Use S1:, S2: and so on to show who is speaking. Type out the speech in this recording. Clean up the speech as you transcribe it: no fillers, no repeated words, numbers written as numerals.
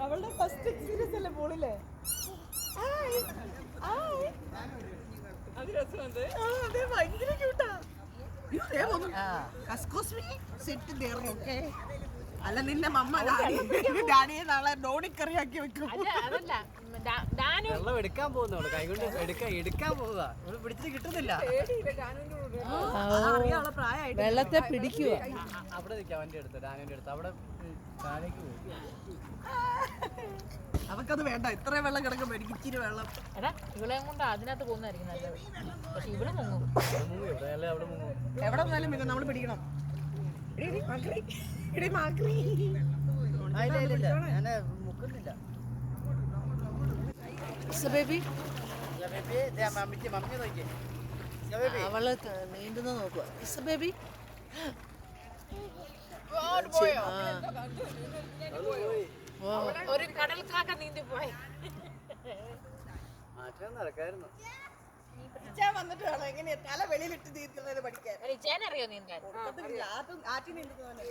S1: അവളുടെ first experience അല്ലേ പോളില്ലേ? അതെ ഭയങ്കര ക്യൂട്ടാ. അല്ല നിന്റെ മമ്മ ഡാഡിയെ നാളെ ഡോണിക്കറിയാക്കി വെക്കും.
S2: വെള്ളം എടുക്കാൻ പോകുന്നോളൂ, കൈകൊണ്ട് എടുക്കാൻ പോവുക, പിടിച്ചിട്ട് കിട്ടുന്നില്ല.
S1: വെള്ളത്തെ പിടിക്കുക.
S2: അവിടെ നിൽക്കാം, അവന്റെ അടുത്ത്, ഡാനുവിന്റെ അടുത്ത്, അവിടെ താഴേക്ക് പോകും.
S1: അവക്കത് വേണ്ട, ഇത്രയും വെള്ളം കിടക്കുമ്പോ എനിക്ക് ഇച്ചിരി വെള്ളം.
S3: ഇവളെ കൊണ്ട് അതിനകത്ത് പോകുന്നതായിരിക്കും നല്ലത്. പക്ഷെ ഇവിടെ മുങ്ങും,
S2: അവിടെ മുങ്ങും.
S1: എവിടെ വന്നാലും മിക നമ്മള് പിടിക്കണം.
S2: ഞാന് മുക്കുന്നില്ല. മമ്മി നോക്കിയേ,
S1: അവള് നീന്തുന്ന നോക്കുക. ബേബി
S3: ഒരു കടൽ കാക്ക നീന്തി പോയി.
S2: മാറ്റാൻ നടക്കായിരുന്നു.
S1: വന്നിട്ട് വേണം എങ്ങനെയാ തല വെളിയിലിട്ട് നീന്തുന്നത് പഠിക്കാൻ.
S3: ചേനറിയോ നീന്താൻ?
S1: ആറ്റി നീന്തുന്നവനെ